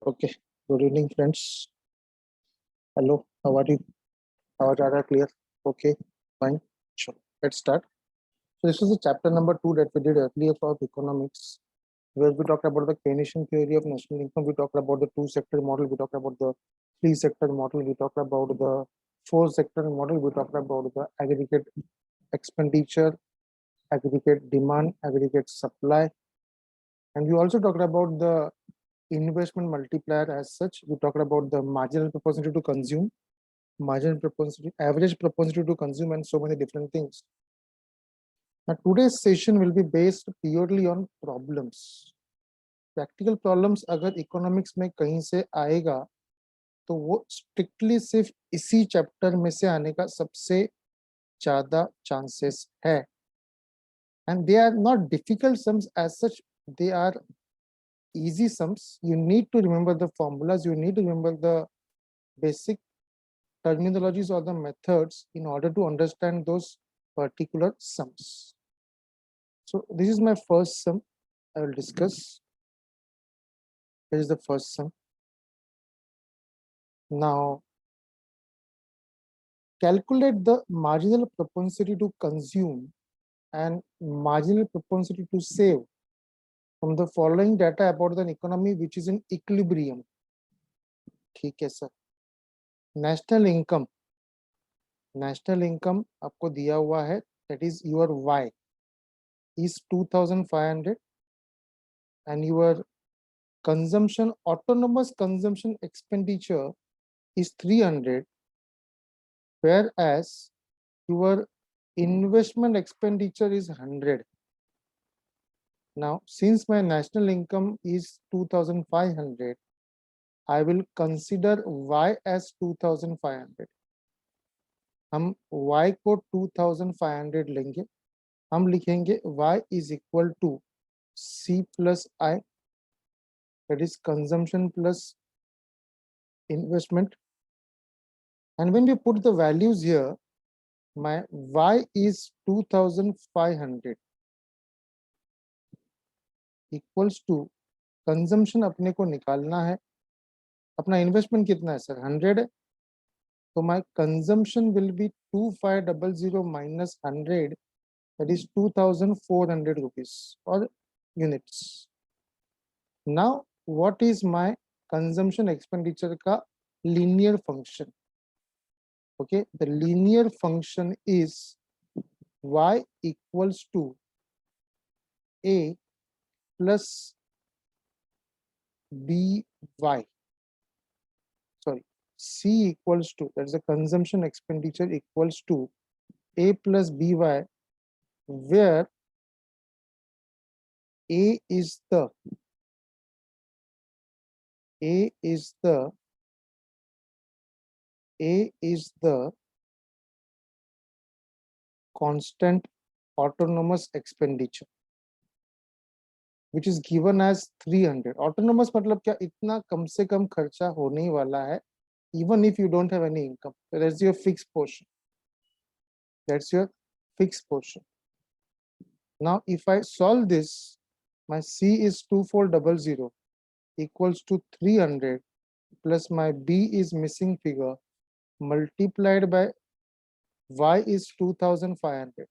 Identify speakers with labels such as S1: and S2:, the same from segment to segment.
S1: Okay. Good evening, friends. Hello. How are you? How are you? Clear? Okay. Fine. Sure. Let's start. So this is the chapter number 2 that we did earlier for economics, where we talked about the Keynesian theory of national income. We talked about the two-sector model. We talked about the three-sector model. We talked about the four-sector model. We talked about the aggregate expenditure, aggregate demand, aggregate supply, and we also talked about the investment multiplier as such. We talked about the marginal propensity to consume, marginal propensity, average propensity to consume, and so many different things. Now, today's session will be based purely on problems. Practical problems अगर economics में कहीं से आएगा तो वो strictly सिर्फ इसी chapter में से आने का सबसे ज़्यादा chances है. And they are not difficult sums as such, they are easy sums. You need to remember the formulas, you need to remember the basic terminologies or the methods in order to understand those particular sums. So this is my first sum I will discuss. This is the first sum. Now calculate the marginal propensity to consume and marginal propensity to save from the following data about an economy which is in equilibrium. ठीक है sir. National income आपको दिया हुआ है, that is your Y is 2500 and your consumption, autonomous consumption expenditure is 300, whereas your investment expenditure is 100. Now, since my national income is 2500, I will consider Y as 2500. हम Y को 2500 लेंगे. हम लिखेंगे Y is equal to C plus I, that is consumption plus investment. And when we put the values here, my Y is 2500 equals to consumption अपने को निकालना है. अपना इन्वेस्टमेंट कितना है सर? 100 है. तो my consumption will be 2500 minus 100, that is 2400 rupees or units. Now what is my consumption expenditure का linear function? Okay, the linear function is Y equals to A plus BY. Sorry, C equals to, that's the consumption expenditure equals to A plus BY, where A is the constant autonomous expenditure, which is given as 300. Autonomous मतलब क्या? इतना कम से कम खर्चा होने ही वाला है, even if you don't have any income. So that's your fixed portion. That's your fixed portion. Now, if I solve this, my C is 2400 equals to 300 plus my B is missing figure multiplied by Y is 2500.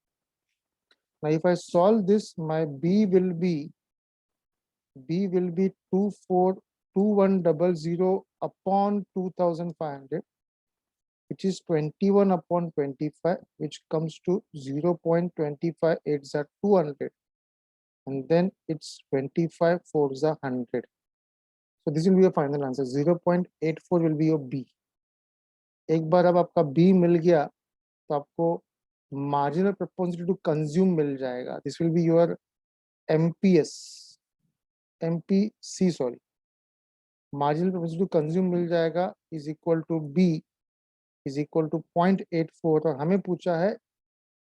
S1: Now, if I solve this, my B will be 2100 upon 2500, which is 21 upon 25, which comes to 0.25, 8 are 200, and then it's 25 4s are 100. So this will be your final answer. 0.84 will be your B. एक बार अब आपका B मिल गया तो आपको marginal propensity to consume मिल जाएगा. This will be your MPC, sorry. Marginal propensity to consume मिल जाएगा is equal to B is equal to 0.84, और हमें पूछा है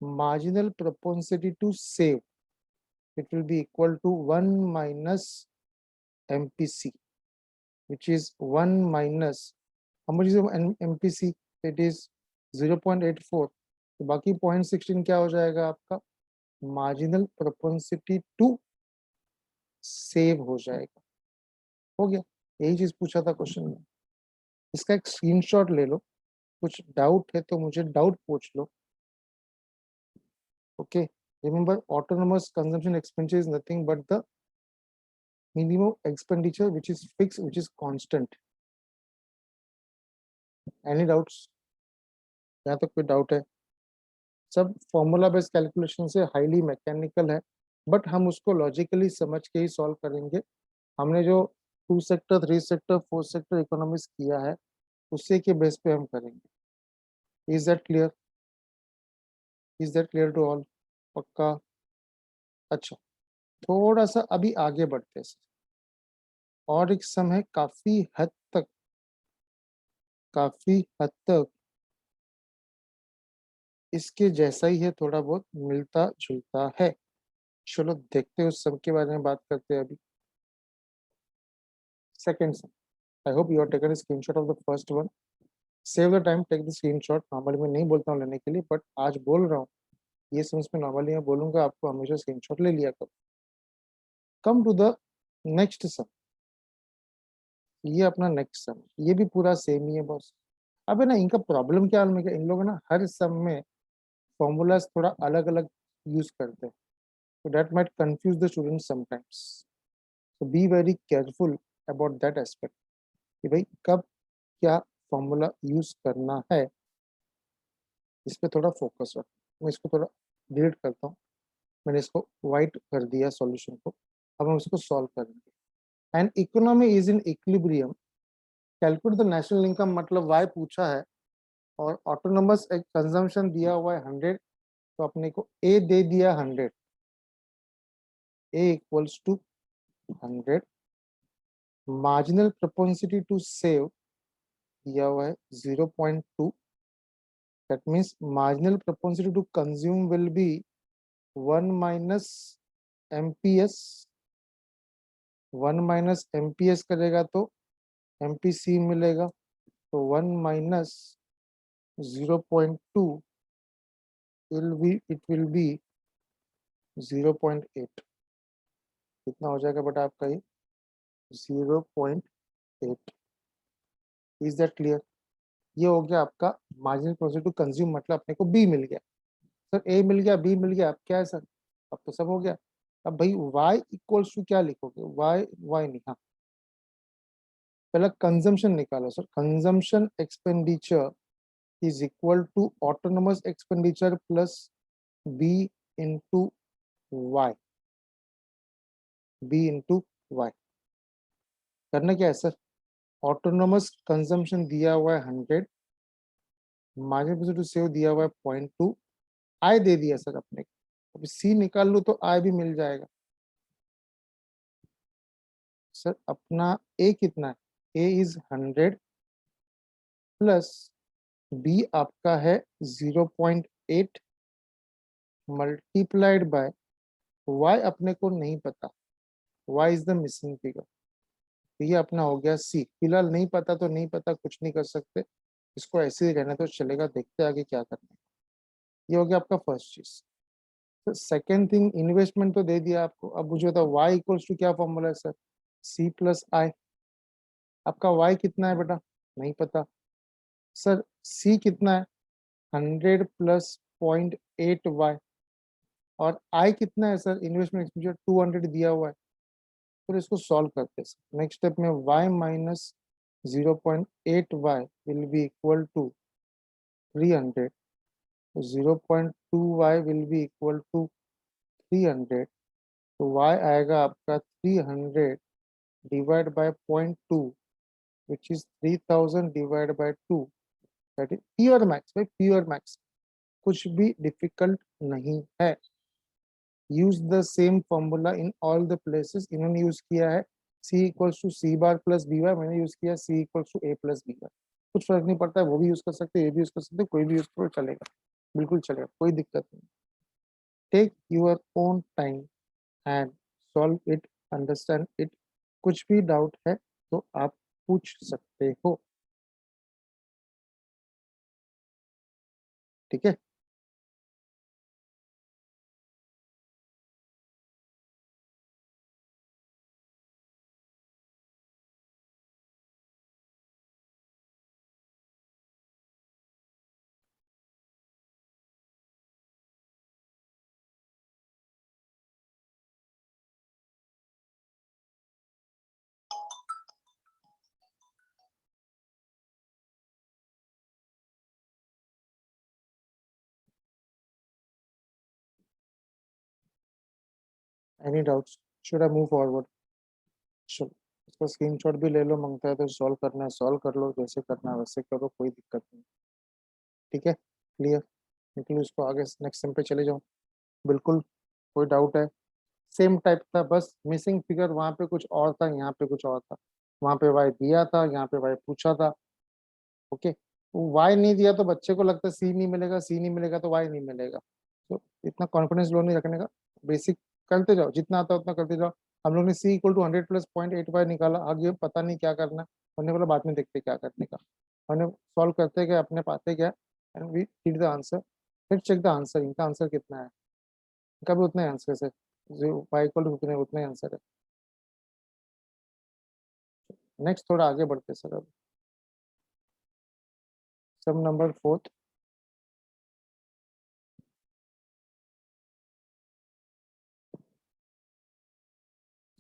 S1: marginal propensity to save. It will be equal to 1 minus MPC, which is 1 minus, how much is MPC? It is 0.84. तो बाकी 0.16 क्या हो जाएगा आपका? Marginal propensity to save हो जाएगा. हो गया. यही चीज पूछा था क्वेश्चन में। इसका एक स्क्रीनशॉट ले लो, कुछ डाउट है तो मुझे डाउट पूछ लो। Okay, remember autonomous consumption expenditure is nothing but the minimum expenditure which is fixed, which is constant. Any doubts? यहाँ तक कोई डाउट है? सब फॉर्मूला बेस्ड कैलकुलेशन से हाईली मैकेनिकल है, बट हम उसको लॉजिकली समझ के ही सॉल्व करेंगे। हमने जो 2 सेक्टर 3 सेक्टर 4 सेक्टर इकोनॉमिक्स किया है उसी के बेस पे हम करेंगे। Is that clear? Is that clear to all? पक्का? अच्छा, थोड़ा सा अभी आगे बढ़ते हैं और एक सम है, काफी हद तक इसके जैसा ही है, थोड़ा बहुत मिलता जुलता है। चलो देखते हैं, उस सब के बारे में बात करते हैं अभी। Second sum, I hope you are taken screenshot of the first one. Save the time, take the screenshot. Normally मैं नहीं बोलता हूँ लेने के लिए, बट आज बोल रहा हूँ। ये समझ में नॉर्मली मैं बोलूंगा आपको हमेशा स्क्रीनशॉट ले लिया करो। Come to the next sum. ये अपना नेक्स्ट सम, ये भी पूरा सेम ही है बॉस। अब है ना, इनका प्रॉब्लम क्या है, इन लोगों ना हर सम में फॉर्मूलाज थोड़ा अलग अलग यूज करते हैं, so that might confuse the students sometimes, so be very careful about that aspect कि भाई कब क्या फॉर्मूला यूज करना है, इस पे थोड़ा फोकस रखो। मैं इसको थोड़ा डिलीट करता हूँ, मैंने इसको वाइट कर दिया सॉल्यूशन को। अब हम इसको सॉल्व करेंगे। And economy is in equilibrium, calculate the national income, मतलब वाई पूछा है और ऑटोनोमस एक कंजम्पशन दिया हुआ है 100, तो अपने को ए दे दिया 100, A equals to 100। Marginal propensity to save दिया हुआ है 0.2, that means marginal propensity to consume will be 1 minus MPS, 1 minus MPS करेगा तो MPC मिलेगा, तो 1 minus 0.2 it will be 0.8। कितना हो जाएगा बेटा आपका ये? 0.8। Is that clear? ये हो गया आपका मार्जिनल प्रोपेंसिटी टू कंज्यूम, मतलब अपने को बी मिल गया। सर ए मिल गया, बी मिल गया, अब क्या है सर? अब तो सब हो गया। अब भाई y इक्वल्स टू क्या लिखोगे? y नहीं, हाँ पहला कंजम्पशन निकालो sir. Consumption expenditure is equal to autonomous expenditure plus B into Y, B into Y. करना क्या है सर? ऑटोनोमस कंजम्पशन दिया हुआ है 100, मार्जिनल टू सेव दिया हुआ है 0.2, आई दे दिया सर अपने को। अब सी निकाल लूँ तो आई भी मिल जाएगा। सर अपना ए कितना है? ए इज 100 प्लस बी आपका है 0.8 मल्टीप्लाइड बाय वाई, अपने को नहीं पता, Y is the missing figure, तो ये अपना हो गया सी। फिलहाल नहीं पता तो नहीं पता, कुछ नहीं कर सकते, इसको ऐसे ही रहने तो चलेगा, देखते आगे क्या करना है। ये हो गया आपका फर्स्ट चीज। तो सेकेंड थिंग, इन्वेस्टमेंट तो दे दिया आपको। अब मुझे बताओ वाई इक्वल्स टू क्या फॉर्मूला है सर? सी प्लस आई। आपका वाई कितना है बेटा? नहीं पता। सर सी कितना है? 100 प्लस 0.8 वाई। और आई कितना है सर? इन्वेस्टमेंट एक्सपेंडिचर 200 दिया हुआ है। फिर इसको सॉल्व करते हैं। नेक्स्ट स्टेप में y minus 0.8 Y will be equal to 300, 0.2 Y will be equal to 300, तो y आएगा आपका 300 divide by 0.2 which is 3000 divide by 2, that is pure maths भाई, प्योर मैथ्स, कुछ भी डिफिकल्ट नहीं है। Use the same formula in all the places. इन्होंने use किया है C equals to C bar plus B Y, मैंने यूज किया C equals to A plus B Y. कुछ फर्क नहीं पड़ता है, वो भी यूज कर सकते, ये भी यूज कर सकते, कोई भी यूज करो चलेगा, बिल्कुल चलेगा, कोई दिक्कत नहीं। Take your own time and solve it, understand it. कुछ भी डाउट है तो आप पूछ सकते हो, ठीक है। Any doubts? Should I move forward? चलो इसका स्क्रीनशॉट भी ले लो, मांगता है तो सॉल्व करना है सॉल्व कर लो, जैसे करना है वैसे करो, कोई दिक्कत नहीं। ठीक है, क्लियर? निकलो इसको आगे, नेक्स्ट सेम पे चले जाओ। बिल्कुल कोई डाउट है? सेम टाइप था, बस मिसिंग फिगर वहाँ पे कुछ और था, यहाँ पे कुछ और था। वहाँ पे वाई दिया था, यहाँ पे वाई पूछा था। ओके, वाई नहीं दिया तो बच्चे को लगता है सी नहीं मिलेगा, सी नहीं मिलेगा तो वाई नहीं मिलेगा। तो इतना कॉन्फिडेंस लो नहीं रखने का, बेसिक करते जाओ, जितना आता है उतना करते जाओ। हम लोग ने सी इक्वल टू 100 प्लस 0.8 निकाला, आगे पता नहीं क्या करना है, हमने बोला बाद में देखते क्या करने का। हमने सॉल्व करते गए, अपने पाते गया, and we did the answer. फिर चेक द आंसर, इनका आंसर कितना है, इनका भी उतना ही आंसर है, जो वाई इक्वल टू उतना ही आंसर है। नेक्स्ट थोड़ा आगे बढ़ते सर, अब सम number 4।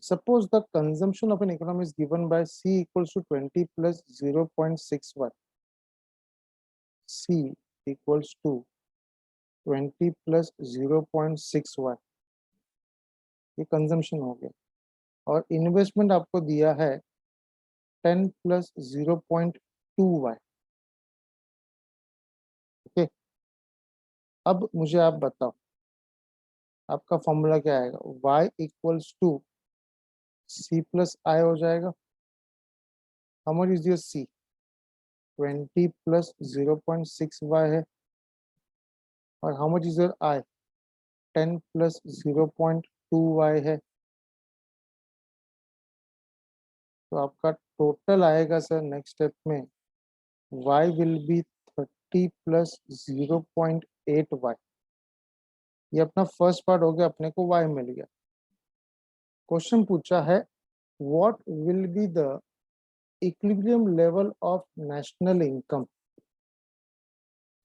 S1: Suppose the consumption of an economy is given by C equals to 20 plus 0.61. C equals to 20 plus 0.61, ये कंजम्पशन हो गया। और इन्वेस्टमेंट आपको दिया है 10 प्लस 0.2y। ओके, अब मुझे आप बताओ, आपका फॉर्मूला क्या आएगा? y equals to c plus I हो जाएगा। How much is your c? 20 plus 0.6y है। और how much is your i? 10 plus 0.2y है। तो आपका टोटल आएगा सर नेक्स्ट स्टेप में, y will be 30 plus 0.8y। ये अपना फर्स्ट पार्ट हो गया, अपने को y मिल गया। क्वेश्चन पूछा है what will be the equilibrium level of national income.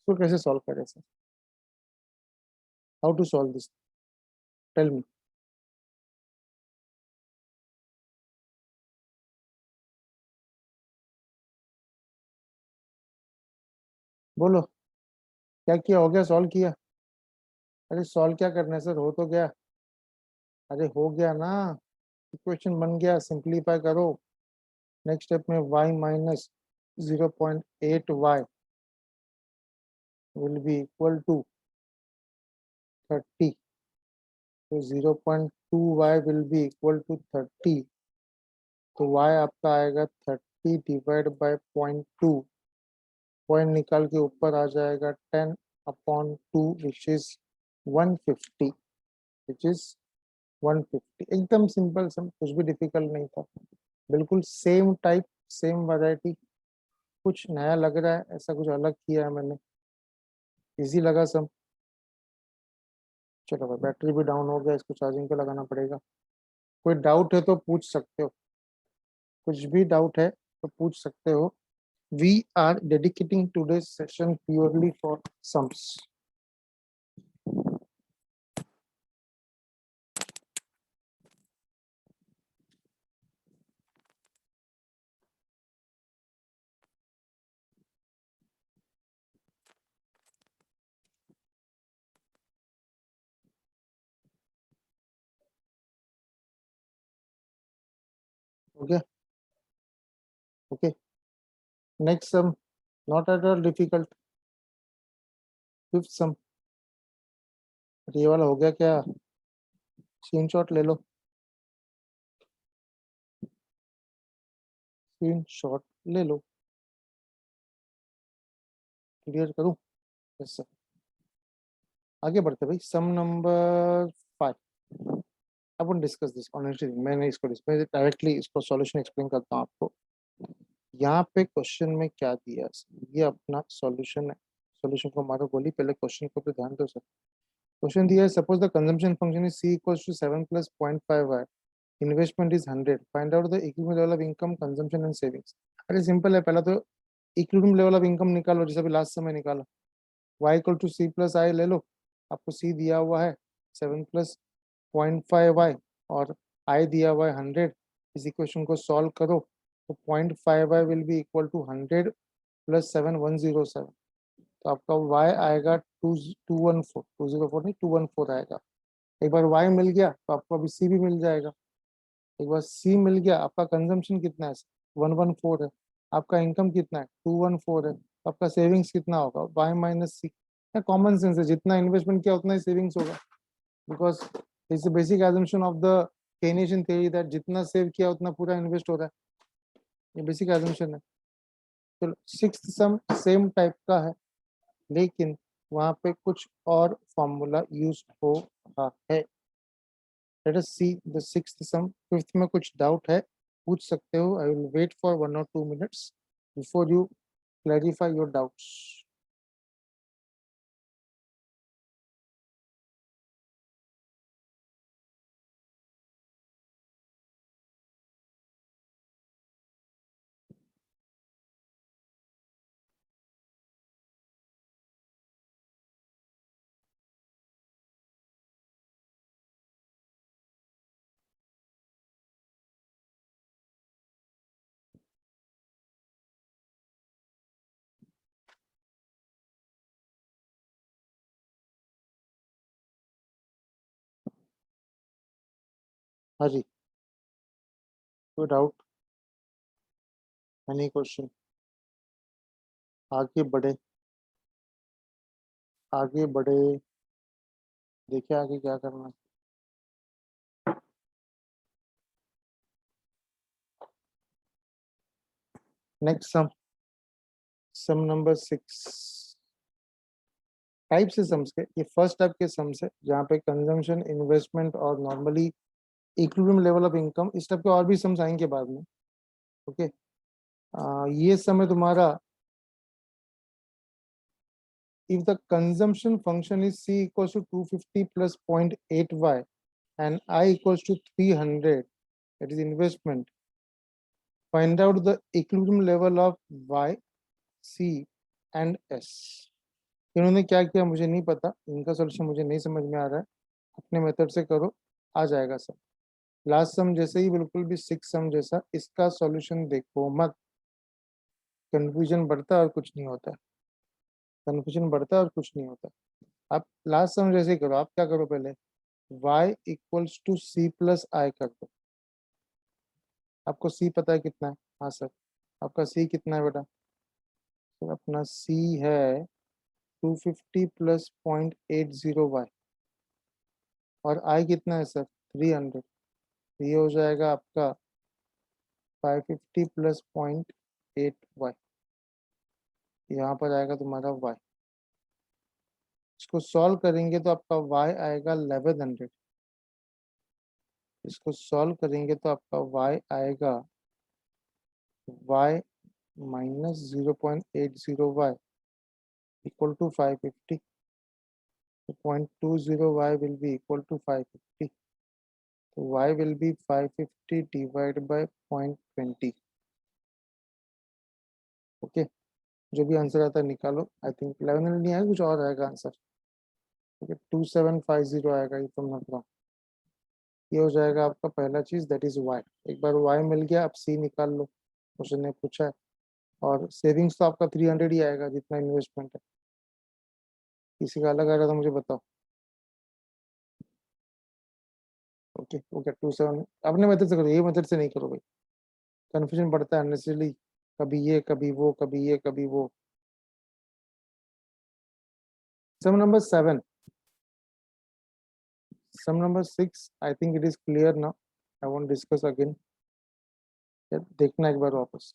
S1: तो कैसे सॉल्व करें sir? How to solve this? Tell me. बोलो, क्या किया? हो गया? सॉल्व किया? अरे सॉल्व क्या करना है सर, हो तो गया। अरे हो गया ना, इक्वेशन बन गया, सिंप्लीफाई करो। नेक्स्ट स्टेप में y minus 0.8y will be equal to 30. तो 0.2y will be equal to 30। तो y आपका आएगा 30 डिवाइड बाय 0.2, पॉइंट निकाल के ऊपर आ जाएगा 10/2 विच इज 150, विच इज 150। एकदम सिंपल सम, कुछ भी डिफिकल्ट नहीं था, बिल्कुल सेम टाइप सेम वैरायटी। कुछ नया लग रहा है, ऐसा कुछ अलग किया है मैंने, इजी लगा सम। चलो भाई, बैटरी भी डाउन हो गया, इसको चार्जिंग पे लगाना पड़ेगा। कोई डाउट है तो पूछ सकते हो, कुछ भी डाउट है तो पूछ सकते हो। We are dedicating today's session purely for sums. Okay okay, next sum not at all difficult, fifth sum. ये वाला हो गया क्या? स्क्रीनशॉट ले लो, स्क्रीनशॉट ले लो। क्लियर करूं? Yes sir. आगे बढ़ते भाई, सम नंबर 5। अपन डिस्कस दिस ऑनेस्टली, मैंने इसको मैं डायरेक्टली इसको सॉल्यूशन एक्सप्लेन करता हूँ आपको। यहाँ पे क्वेश्चन में क्या दिया है, ये अपना सॉल्यूशन है। सॉल्यूशन को मारो गोली, पहले क्वेश्चन को तो ध्यान दो सर। क्वेश्चन दिया है suppose the consumption function is c equals to 7 plus 0.5y, investment is 100, find out the equilibrium level of income, consumption and savings. अरे सिंपल है, पहला तो इक्विलिब्रियम लेवल ऑफ इनकम निकालो, जैसे अभी लास्ट समय निकाला। y equal to c plus I ले लो, आपको c दिया हुआ है 7 प्लस 0.5y और i दिया हुआ है 100। इस इक्वेशन को सॉल्व करो तो 0.5y will be equal to 100 plus 7 107। तो आपका y आएगा 214, 204 नहीं 214 आएगा। एक बार y मिल गया तो आपको अभी c भी मिल जाएगा। एक बार c मिल गया, आपका कंजम्पशन कितना है? 114 है। आपका इनकम कितना है? 214 है। तो आपका सेविंग्स कितना होगा? y minus C. Common sense है, जितना इन्वेस्टमेंट किया उतना ही सेविंग्स होगा, because it's basic assumption of the Keynesian theory that जितना सेव किया उतना पूरा इन्वेस्ट हो रहा है। ये बेसिक एजम्पशन है। तो सिक्स्थ सम सेम टाइप का है, लेकिन वहां पे कुछ और फॉर्मूला यूज हो रहा है। Let us see the sixth sum. Fifth में कुछ डाउट है, पूछ सकते हो। I will wait for 1 or 2 minutes before you clarify your doubts. हाँ जी, कोई डाउट? Any question? आगे बढ़े, आगे बढ़े, देखिए आगे क्या करना है। नेक्स्ट सम, सम नंबर 6। टाइप से सम्स के, ये फर्स्ट टाइप के सम्स है जहाँ पे कंजम्पशन, इन्वेस्टमेंट और normally equilibrium level of income, इस टाइप के और भी सम्स आएंगे बाद में। ओके, ये सम है तुम्हारा। if the consumption function is c equals to 250 plus 0.8y and I equals to 300, that is investment, find out the equilibrium level of y, c and s। इन्होंने क्या किया मुझे नहीं पता, इनका सोल्यूशन मुझे नहीं समझ में आ रहा है। अपने मेथड से करो, आ जाएगा सब। लास्ट सम जैसे ही बिल्कुल भी सिक्स सम जैसा, इसका सॉल्यूशन देखो मत, कंफ्यूजन बढ़ता है और कुछ नहीं होता है। कंफ्यूजन बढ़ता है और कुछ नहीं होता। आप लास्ट सम जैसे ही करो। आप क्या करो पहले, y equals to C plus I कर दो। आपको c पता है कितना है? हाँ सर, आपका c कितना है बेटा? तो अपना c है 250 प्लस 0.80y, और i कितना है सर? 300। ये हो जाएगा आपका 550 प्लस 0.8y। यहाँ पर आएगा तुम्हारा y। इसको सॉल्व करेंगे तो आपका y आएगा 1100। इसको सॉल्व करेंगे तो आपका y आएगा y minus 0.80y equal to 550. So 0.20y will be equal to 550. So y will be 550 divided by 0.20. Okay, जो भी आंसर आता है निकालो। आई थिंक 1100 नहीं आएगा, कुछ और आएगा आंसर। ओके, 2750 आएगा, ये तुम नंबर। ये हो जाएगा आपका पहला चीज, दैट इज y। एक बार y मिल गया, अब c निकाल लो, क्वेश्चन ने पूछा है। और सेविंग्स तो आपका 300 ही आएगा जितना इन्वेस्टमेंट है। किसी का अलग आ रहा था मुझे बताओ। ओके ओके, 27 अपने मेथड से करो, ये मेथड से नहीं करो भाई, कंफ्यूजन बढ़ता है अननेसेसरली। कभी ये कभी वो, कभी ये कभी वो। Sum number 7, sum number 6, I think it is clear now, I won't discuss again. देखना एक बार वापस,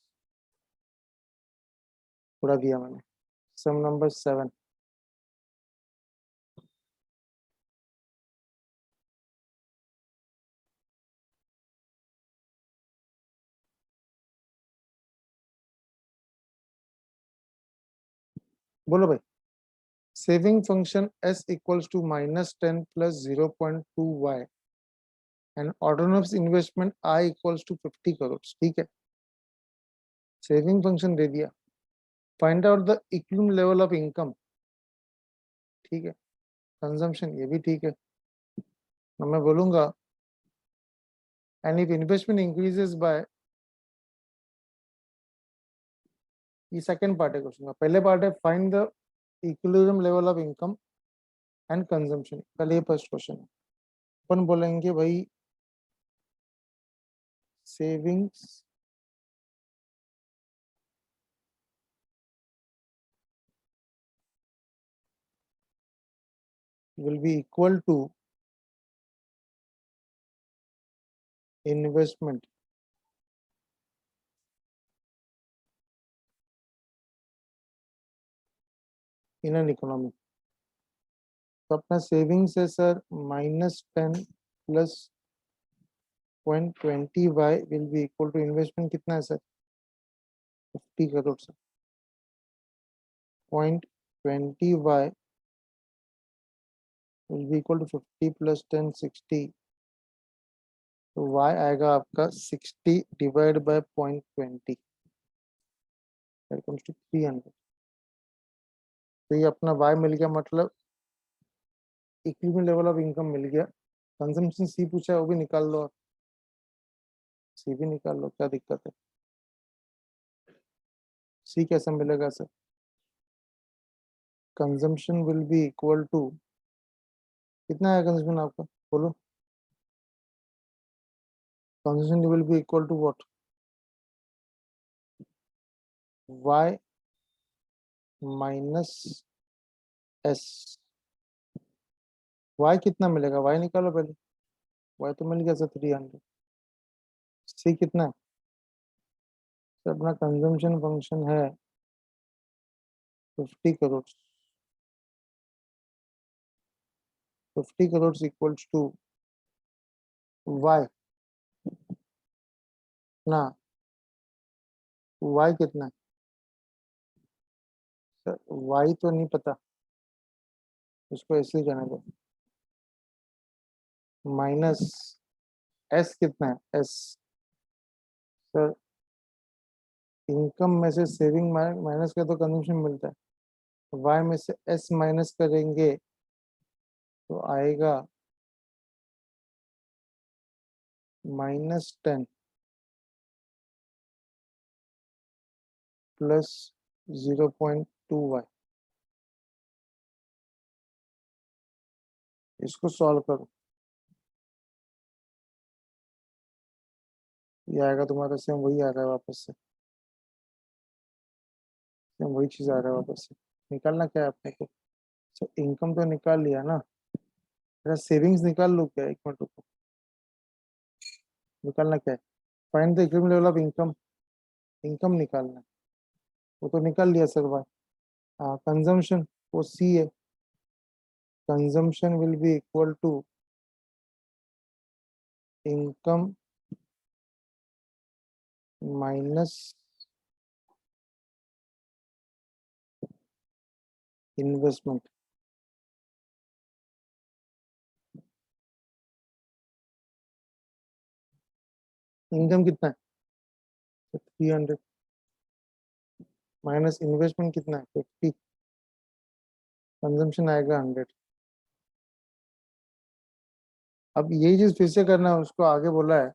S1: थोड़ा दिया मैंने। सम नंबर 7, बोलो भाई। Saving function s equals to -10 plus 0.2y and autonomous investment i equals to 50 crore. ठीक है, सेविंग फंक्शन दे दिया। Find out the equilibrium level of income. ठीक है, कंजम्पशन ये भी ठीक है। तो मैं बोलूंगा and if investment increases by, ये सेकंड पार्ट है क्वेश्चन का। पहले पार्ट है find the equilibrium level of income and consumption, पहले ये फर्स्ट क्वेश्चन है। अपन बोलेंगे भाई savings will be equal to investment in an economy. तो अपना सेविंग्स है sir -10 plus 0.20y will be equal to investment कितना है sir 50 crore sir 0.20y will be equal to 50 plus 10 60 तो y आएगा आपका 60 divide by 0.20 that comes to 300 तो ये अपना y मिल गया मतलब इक्विलिब्रियम लेवल ऑफ इनकम मिल गया कंजम्पशन सी पूछा है वो भी निकाल लो सी भी निकाल लो क्या दिक्कत है सी कैसे मिलेगा sir consumption will be equal to कितना है कंजम्पशन आपका बोलो consumption will be equal to what y minus S y कितना मिलेगा y निकालो पहले y तो मिल गया सर 300 सी कितना है तो अपना कंजम्पशन फंक्शन है 50 crore 50 crore equals to y ना y कितना है सर y तो नहीं पता इसको ऐसे ही जाने दो माइनस एस कितना है एस सर इनकम में से सेविंग माइनस का तो कंजम्पशन मिलता है y में से एस माइनस करेंगे तो आएगा -10 प्लस 0.2y इसको सॉल्व करो ये आएगा तुम्हारा सेम वही आ रहा है वापस से सेम वही चीज आ रहा है वापस से निकालना क्या है अपने को इनकम तो निकाल लिया ना मेरा सेविंग्स निकाल लो क्या एक मिनट रुको निकालना क्या है find the equilibrium level of income income निकालना है वो तो निकाल लिया सर भाई हाँ कंजम्पशन वो सी है consumption will be equal to income minus investment income कितना है 300 माइनस इन्वेस्टमेंट कितना है 50 कंजम्पशन आएगा 100 अब यही चीज फिर से करना है उसको आगे बोला है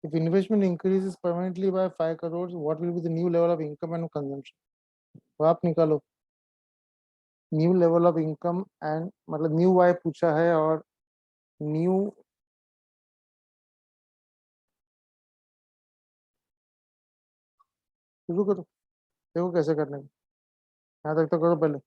S1: if investment increases permanently by 5 crores what will be the new level of income and consumption तो आप निकालो new level of income and मतलब न्यू वाई पूछा है और न्यू शुरू करो देखो कैसे करने का यहाँ तक तो करो पहले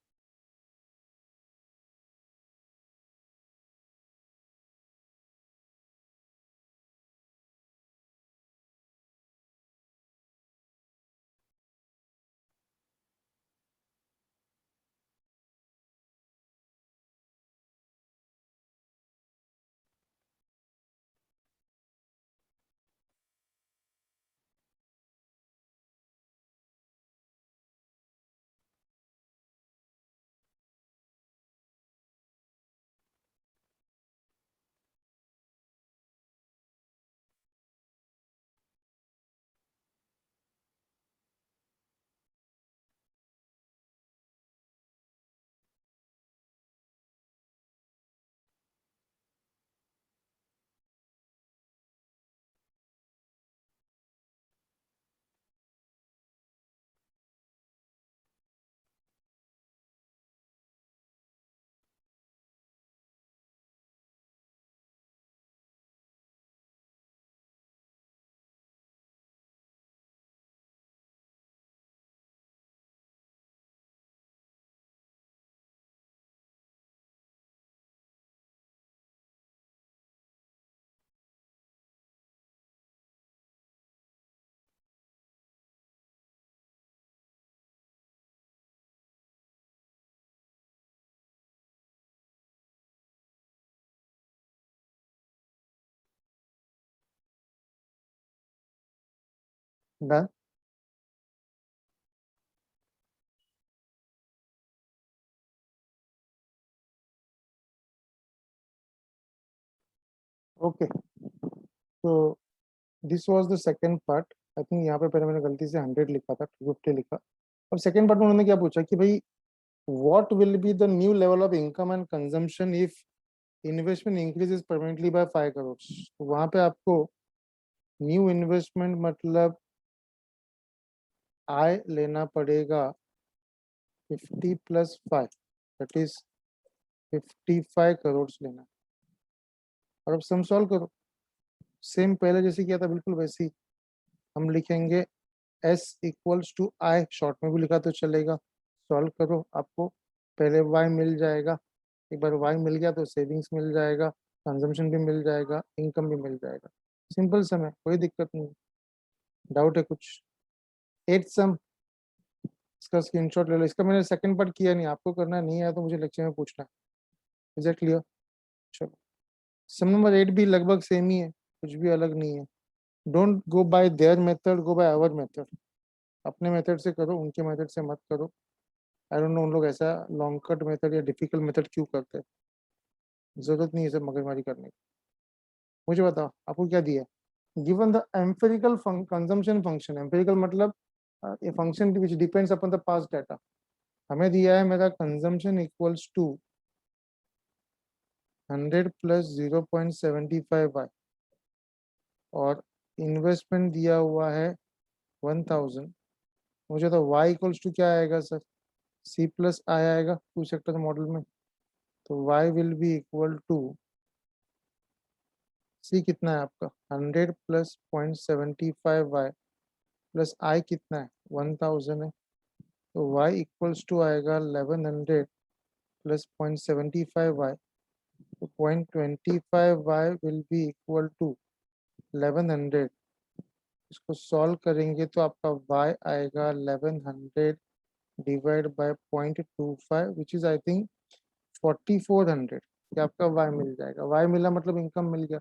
S1: डन। ओके, तो this was the second part. I think यहाँ पे पहले मैंने गलती से 100 लिखा था, 250 लिखा। अब सेकंड पार्ट में उन्होंने क्या पूछा कि भाई what will be the new level of income and consumption if investment increases permanently by 5 crores। तो वहां पे आपको न्यू इन्वेस्टमेंट मतलब आय लेना पड़ेगा 50 + 5, दैट इज 55 करोड़ लेना। और अब सम सॉल्व करो, सेम पहले जैसे किया था बिल्कुल वैसे ही हम लिखेंगे। S equals to I, short में भी लिखा तो चलेगा। सॉल्व करो, आपको पहले Y मिल जाएगा। एक बार Y मिल गया तो सेविंग्स मिल जाएगा, कंजम्पशन भी मिल जाएगा, इनकम भी मिल जाएगा। सिंपल सम है, कोई दिक्कत नहीं। डाउट है कुछ? 8 सम, इसका स्क्रीनशॉट ले लो। इसका मैंने सेकंड पार्ट किया नहीं, आपको करना नहीं है तो मुझे लेक्चर में पूछना है। Is it clear? चलो, सम नंबर 8 भी लगभग सेम ही है, कुछ भी अलग नहीं है। Don't go by their method, go by our method. अपने मेथड से करो, उनके मेथड से मत करो। आई डोंट नो उन लोग ऐसा लॉन्ग कट मेथड या डिफिकल्ट मेथड क्यों करते हैं, जरूरत नहीं है सब मगजमारी करने की। मुझे बताओ आपको क्या दिया है। Given the empirical consumption function, empirical मतलब ये function which depends upon the past data. हमें दिया है मेरा कंजम्पशन इक्वल्स टू 100 + 0.75y और इन्वेस्टमेंट दिया हुआ है 1000। मुझे तो y इक्वल्स टू क्या आएगा सर, C+I आएगा टू सेक्टर मॉडल में। तो y will be equal to C कितना है आपका 100 + 0.75y प्लस I कितना है 1000 है। तो y इक्वल्स टू आएगा 1100 + 0.75y। तो 0.25y will be equal to 1100। इसको सॉल्व करेंगे तो आपका y आएगा 1100 divide by 0.25 which is I think 4400। ये आपका y मिल जाएगा। y मिला मतलब इनकम मिल गया।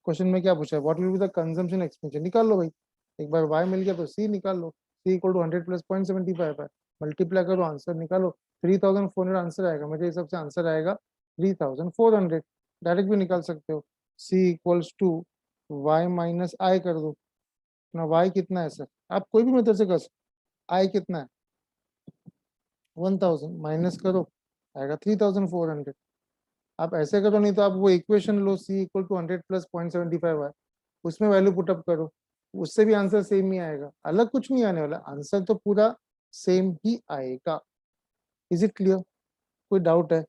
S1: क्वेश्चन में क्या पूछा है, what will be the consumption expenditure, निकाल लो भाई। एक बार y मिल गया तो c निकाल लो। c इक्वल टू 100 + 0.75 है, मल्टीप्लाई करो, आंसर निकालो। 3400 आंसर आएगा, मेरे हिसाब से आंसर आएगा 3400। डायरेक्ट भी निकाल सकते हो। c equals to y minus I कर दो ना। y कितना है सर, आप कोई भी मेथड से कर सकते। i कितना है 1000, माइनस करो आएगा 3400। आप ऐसे करो, नहीं तो आप वो इक्वेशन लो, c इक्वल टू 100 + 0.75 है, उसमें वैल्यू पुटअप करो, उससे भी आंसर सेम ही आएगा। अलग कुछ नहीं आने वाला, आंसर तो पूरा सेम ही आएगा। Is it clear? कोई डाउट है?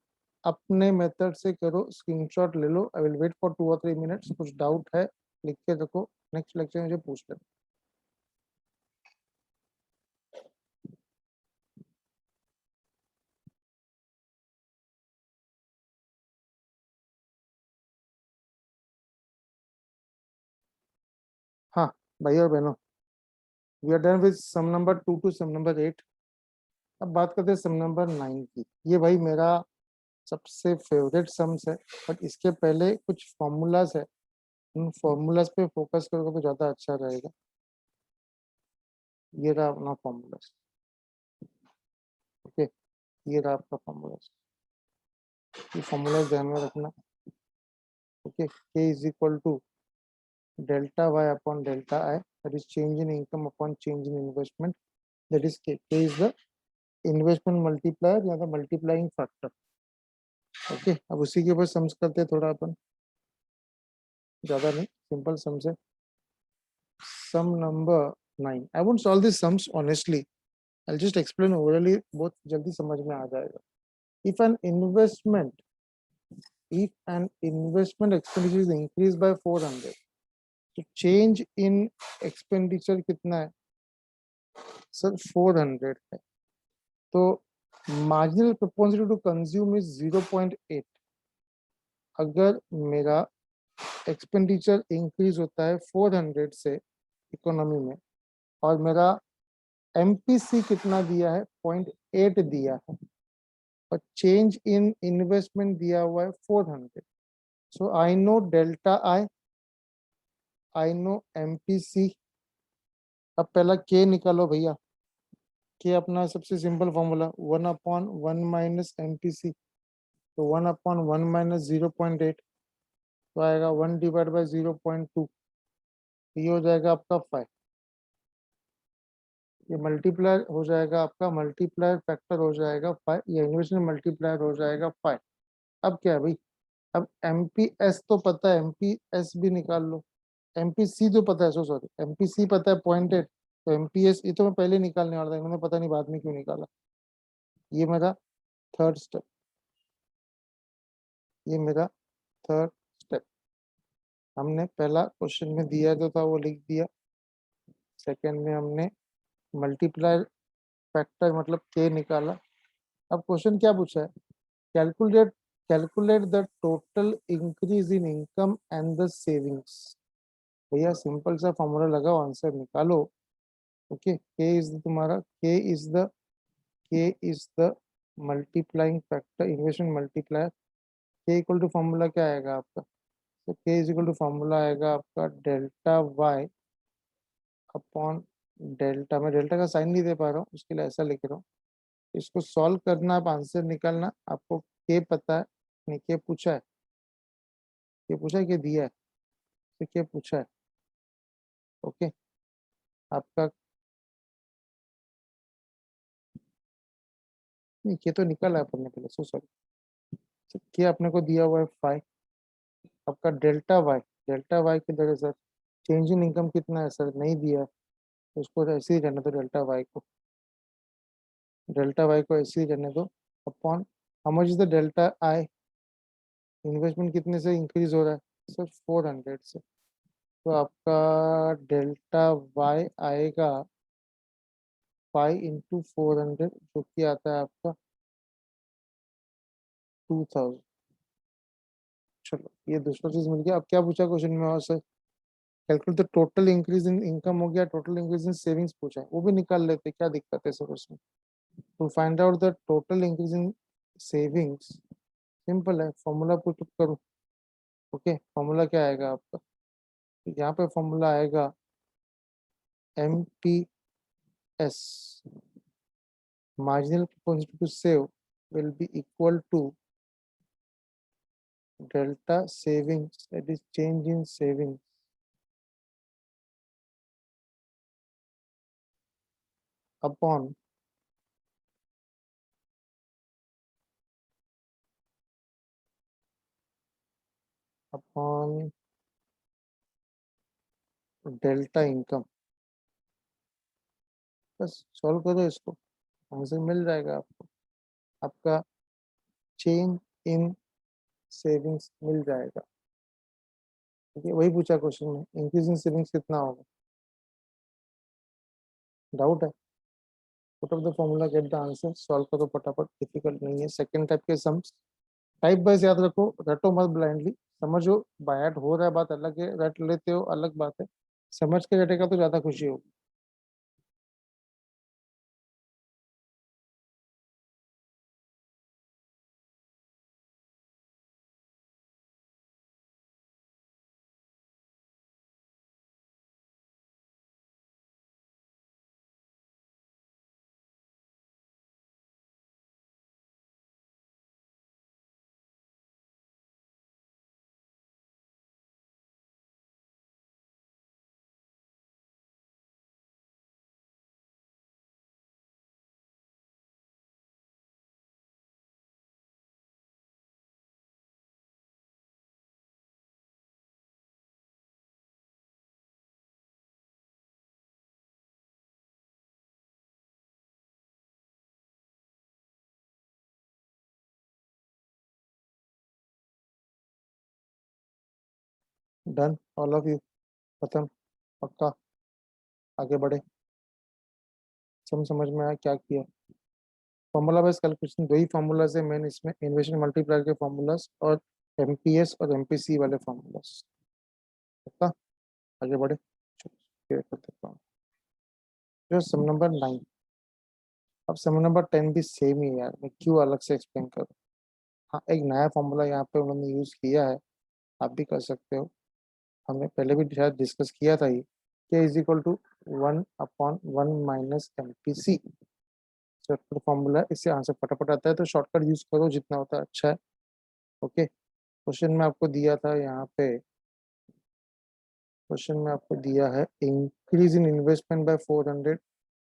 S1: अपने मेथड से करो, स्क्रीनशॉट ले लो। I will wait for 2 or 3 minutes. कुछ डाउट है लिख के रखो, नेक्स्ट लेक्चर मुझे पूछ लेना। हाँ भाई और बहनों, we are done with sum number 2 to sum number 8। अब बात करते हैं सम नंबर 9 की। ये भाई मेरा सबसे फेवरेट सम्स है, बट इसके पहले कुछ फॉर्मूलाज है, उन फॉर्मूलाज पे फोकस करोगे तो ज़्यादा अच्छा रहेगा। ये रहा अपना फॉर्मूलाज। ओके, ये रहा आपका फॉर्मूलाज। ये फॉर्मूलाज ध्यान में रखना। Okay, K is equal to delta y upon delta I, that is change in income upon change in investment, that is K. K is the investment multiplier या the multiplying factor। Okay, अब उसी के ऊपर sums करते हैं थोड़ा अपन, ज़्यादा नहीं, सिंपल सम्स है। Sum number 9, I won't solve this sums honestly, I'll just explain orally, बहुत जल्दी समझ में आ जाएगा। If an investment expenditure is increased by 400, तो change in expenditure कितना है सर 400 है। तो marginal propensity to consume is 0.8। अगर मेरा एक्सपेंडिचर इंक्रीज होता है 400 से इकोनॉमी में, और मेरा एमपीसी कितना दिया है 0.8 दिया है, और चेंज इन इन्वेस्टमेंट दिया हुआ है 400। So I know delta I know MPC, अब पहला के निकालो भैया। के अपना सबसे सिंपल फॉर्मूला 1/1 - MPC। तो 1/1 - 0.8 तो आएगा 1/0.2। ये हो जाएगा आपका 5। ये मल्टीप्लायर हो जाएगा आपका, मल्टीप्लायर फैक्टर हो जाएगा 5, या इन्वर्जन मल्टीप्लायर हो जाएगा 5। अब क्या है भाई, अब MPS तो पता है, MPS भी निकाल लो। MPC तो पता है, सॉरी MPC पता है 0.8। तो MPS ये तो मैं पहले निकालने वाला था, इन्होंने पता नहीं बाद में क्यों निकाला। ये मेरा थर्ड स्टेप, ये मेरा थर्ड स्टेप। हमने पहला क्वेश्चन में दिया जो था वो लिख दिया, सेकंड में हमने मल्टीप्लायर फैक्टर मतलब के निकाला। अब क्वेश्चन क्या पूछा है, calculate calculate the total increase in income and the savings. भैया सिंपल सा फॉर्मूला लगाओ, आंसर निकालो। ओके, के is the multiplying factor, investment multiplier. के इक्वल टू फॉर्मूला क्या आएगा आपका, तो के इज इक्वल टू फॉर्मूला आएगा आपका डेल्टा वाई अपॉन डेल्टा। मैं डेल्टा का साइन नहीं दे पा रहा हूँ, उसके लिए ऐसा लिख रहा हूँ। इसको सॉल्व करना, आप आंसर निकालना। आपको के पता है नहीं, के पूछा है, के पूछा है, के दिया है, तो के पूछा है। ओके, आपका नहीं, के तो निकाला है अपन ने पहले, सो सॉरी। के अपने को दिया हुआ है 5। आपका डेल्टा वाई की जगह सर चेंज इन इनकम कितना है सर, नहीं दिया है, तो उसको तो ऐसे ही रहने दो, डेल्टा वाई को ऐसे ही रहने दो। Upon how much is the delta I, investment कितने से इंक्रीज हो रहा है सर, 400 से। तो आपका डेल्टा वाई आएगा 5 × 400, जो कि आता है आपका 2000। चलो ये दूसरा चीज मिल गया। अब क्या पूछा क्वेश्चन में और sir, calculate the total increase in income हो गया, टोटल इंक्रीज इन सेविंग्स पूछा है, वो भी निकाल लेते, क्या दिक्कत है सर उसमें। To find out the total increase in savings, simple है, फॉर्मूला पुट करो। ओके, फॉर्मूला क्या आएगा आपका, तो यहाँ पे फॉर्मूला आएगा MPS, marginal propensity to save will be equal to delta savings, that is change in savings, upon delta income. बस सॉल्व करो इसको, आंसर मिल जाएगा आपको। आपका चेंज इन सेविंग्स मिल जाएगा। ठीक है, वही पूछा क्वेश्चन में, इंक्रीज इन सेविंग्स कितना होगा, डाउट है। Put off the formula, get the answer, solve करो फटाफट, डिफिकल्ट नहीं है। सेकंड टाइप के सम्स, टाइप बस याद रखो, रटो मत ब्लाइंडली, समझो। बायट हो रहा है बात अलग है, रट लेते हो अलग बात है, समझ के रटेगा तो ज्यादा खुशी होगी। डन, ऑल ऑफ यू, खत्म, पक्का, आगे बढ़े। सब समझ में आया क्या किया। फॉर्मूला वाइज कैलकुलेशन, दो ही फार्मूला है मैंने इसमें, इन्वेस्टमेंट मल्टीप्लायर के फार्मूलाज और MPS और MPC वाले फार्मूलाज। पक्का, आगे बढ़े। चलो, clear कर देता हूँ। जो सम नंबर 9, अब सम नंबर 10 भी सेम ही है यार, मैं क्यों अलग से एक्सप्लेन करूँ। हाँ, एक नया फॉर्मूला यहाँ पे उन्होंने यूज किया है, आप भी कर सकते हो। हमने पहले भी शायद डिस्कस किया था ये, k is equal to 1/1 minus MPC formula, इससे आंसर फटाफट आता है, तो शॉर्टकट यूज करो, जितना होता है अच्छा है। ओके, क्वेश्चन में आपको दिया था यहाँ पे, क्वेश्चन में आपको दिया है increase in investment by 400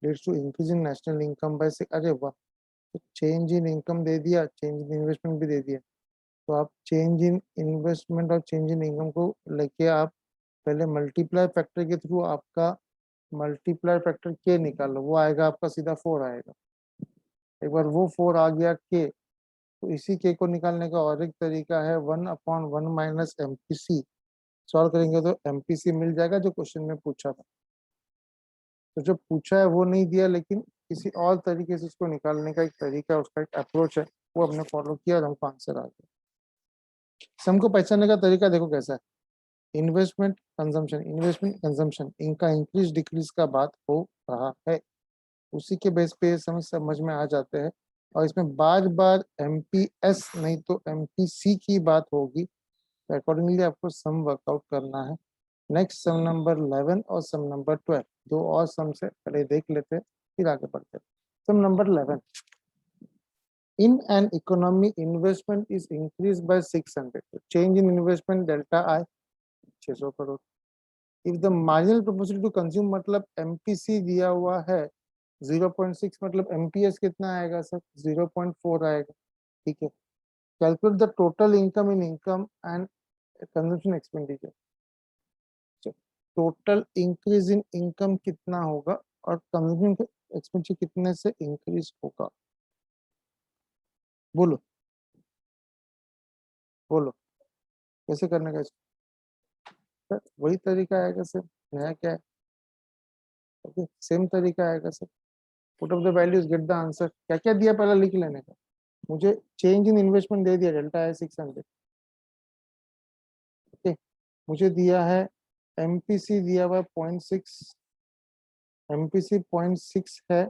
S1: leads to increase in national income by 6। अरे वाह, तो चेंज इन इनकम दे दिया, चेंज इन इन्वेस्टमेंट भी दे दिया। तो आप चेंज इन इन्वेस्टमेंट और चेंज इन इनकम को लेके आप पहले मल्टीप्लाई फैक्टर के थ्रू आपका मल्टीप्लाई फैक्टर के निकालो, वो आएगा आपका सीधा 4 आएगा। एक बार वो 4 आ गया के, तो इसी के को निकालने का और एक तरीका है 1/1 माइनस MPC। सॉल्व करेंगे तो MPC मिल जाएगा, जो क्वेश्चन में पूछा था। तो जो पूछा है वो नहीं दिया, लेकिन किसी और तरीके से उसको निकालने का एक तरीका, उसका एक अप्रोच है, वो हमने फॉलो किया और हमको आंसर आ गया। सम को पहचानने का तरीका देखो कैसा है, इन्वेस्टमेंट कंजम्पशन इनका इंक्रीज डिक्रीज का बात हो रहा है, उसी के बेस पे समझ में आ जाते हैं। और इसमें बार बार MPS नहीं तो MPC की बात होगी, तो अकॉर्डिंगली आपको सम वर्कआउट करना है। नेक्स्ट सम नंबर 11 और सम नंबर 12, दो और सम से पहले देख लेते हैं, फिर आगे बढ़ते हैं। सम number 11, in an economy investment is increased by 600, so change in investment delta I 600 crore. if the marginal propensity to consume मतलब MPC दिया हुआ है 0.6, मतलब MPS कितना आएगा सर, 0.4 आएगा। ठीक है, calculate the total income in income and consumption expenditure. Total increase in income कितना होगा और कंजम्पशन एक्सपेंडिचर कितने से इंक्रीज होगा, बोलो बोलो, कैसे करने का सर? वही तरीका आएगा सर, नया क्या है? ओके, सेम तरीका आएगा sir. Put off the values, get the answer. क्या क्या दिया पहले लिख लेने का। मुझे चेंज इन इन्वेस्टमेंट दे दिया, डेल्टा है 600। ओके, मुझे दिया है MPC दिया हुआ 0.6, MPC 0.6 है,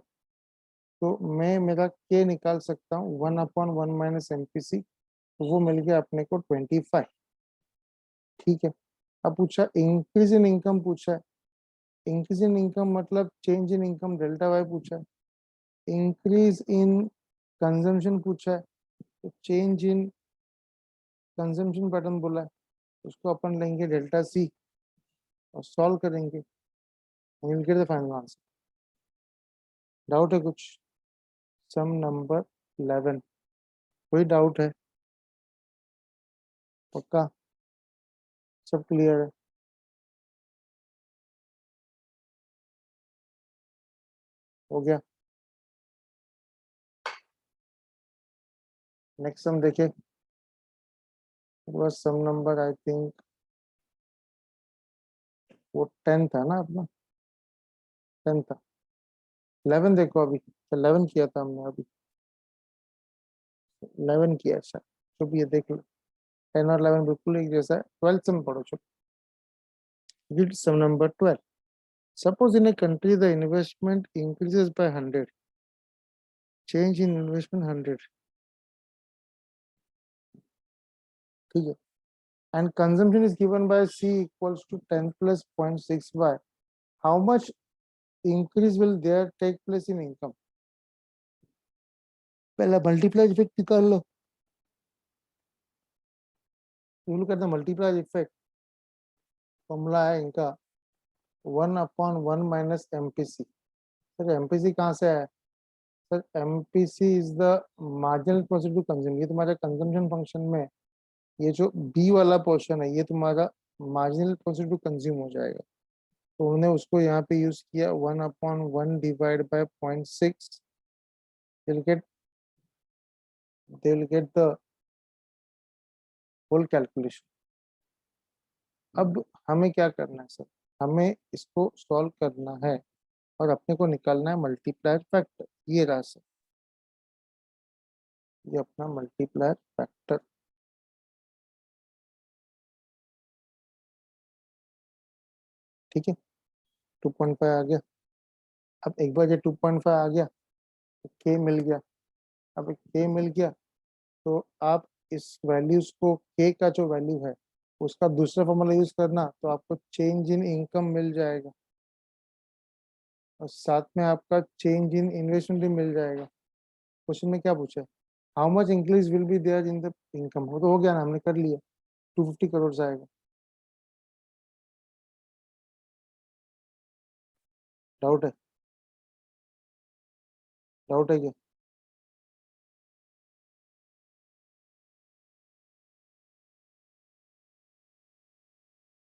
S1: तो मैं मेरा के निकाल सकता हूँ 1/1 माइनस MPC, तो वो मिल गया अपने को 25। ठीक है, अब पूछा इंक्रीज इन इनकम, पूछा है इंक्रीज इन इनकम मतलब change in income delta Y पूछा है, इंक्रीज इन कंजम्पशन पूछा है, तो चेंज इन कंजम्पशन पैटर्न बोला है, उसको अपन लेंगे डेल्टा C और सॉल्व करेंगे, will get the final answer. Doubt है कुछ? सम नंबर 11, कोई डाउट है? पक्का सब क्लियर है? हो गया। नेक्स्ट सम देखे, बस सम नंबर आई थिंक वो 10 था ना अपना, 10 था। 11 देखो अभी, तो 11 किया था हमने अभी, 11 किया। अच्छा, जो भी ये देख लो, 10 और 11 बिल्कुल एक जैसा है। 12 सम पढ़ो, चलो read sum number 12। Suppose in a country the investment increases by 100, change in investment 100, ठीक है, and consumption is given by C equals to 10 plus 0.6y, how much increase will there take place in income? पहला multiply effect निकाल लो। look at the multiplier effect, formula है इनका 1/1 minus MPC। Sir MPC कहाँ से आया sir? MPC is the marginal process to consume, ये तुम्हारा consumption function में, ये जो बी वाला पोर्शन है ये तुम्हारा मार्जिनल प्रोसेस टू कंज्यूम हो जाएगा, तो उन्होंने उसको यहाँ पे यूज किया 1/1 divide by 0.6, they'll get the whole calculation। अब हमें क्या करना है सर? हमें इसको सॉल्व करना है और अपने को निकालना है मल्टीप्लायर फैक्टर। ये रहा सर, ये अपना मल्टीप्लायर फैक्टर। ठीक है, 2.5 आ गया। अब एक बार ये 2.5 आ गया तो के मिल गया। अब के मिल गया तो आप इस वैल्यूज को, के का जो वैल्यू है उसका दूसरा फॉर्मूला यूज करना, तो आपको चेंज इन इनकम मिल जाएगा। और साथ में आपका चेंज इन इन्वेस्टमेंट भी मिल जाएगा। क्वेश्चन में क्या पूछा है, how much increase will be there in the income, वो तो हो गया ना, हमने कर लिया, 250 करोड़ आएगा। डाउट है? डाउट है क्या?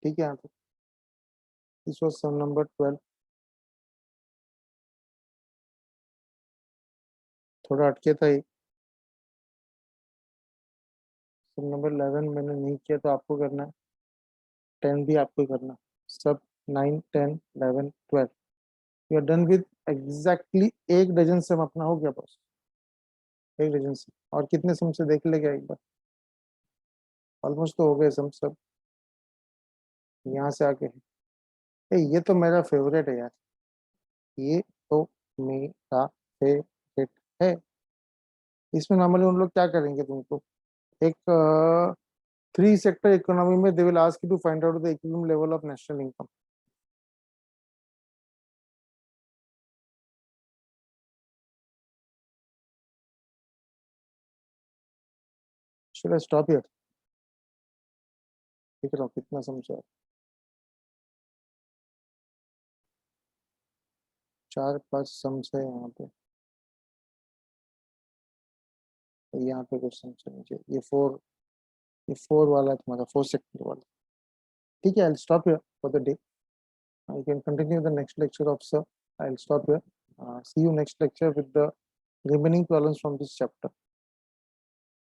S1: ठीक है, यहाँ पे दिस वाज सम नंबर 12। थोड़ा अटके था ये। सम नंबर 11 मैंने नहीं किया तो आपको करना है, 10 भी आपको ही करना है। सब 9 10 11 12 you are done with exactly एक डजन सम अपना हो गया बस, एक डजन सम। और कितने सम से देख लेगा एक बार, ऑलमोस्ट तो हो गए सम सब यहाँ से आके। ये तो मेरा फेवरेट है यार, ये तो मेरा फेवरेट है। इसमें नॉर्मली उन लोग क्या करेंगे तुमको, एक 3 सेक्टर इकोनॉमी में they will ask you to find out the equilibrium level of national income. Should I stop here? देख रहा हूँ कितना समझा, 4 5 सम्स है यहाँ पे, तो यहाँ पे कुछ सम्स है मुझे, ये 4 वाला है तुम्हारा, 4 सेक्टर वाला। ठीक है, I will stop here for the day. You can continue the next lecture of sir. I'll stop here. See you next lecture with the remaining problems from this chapter.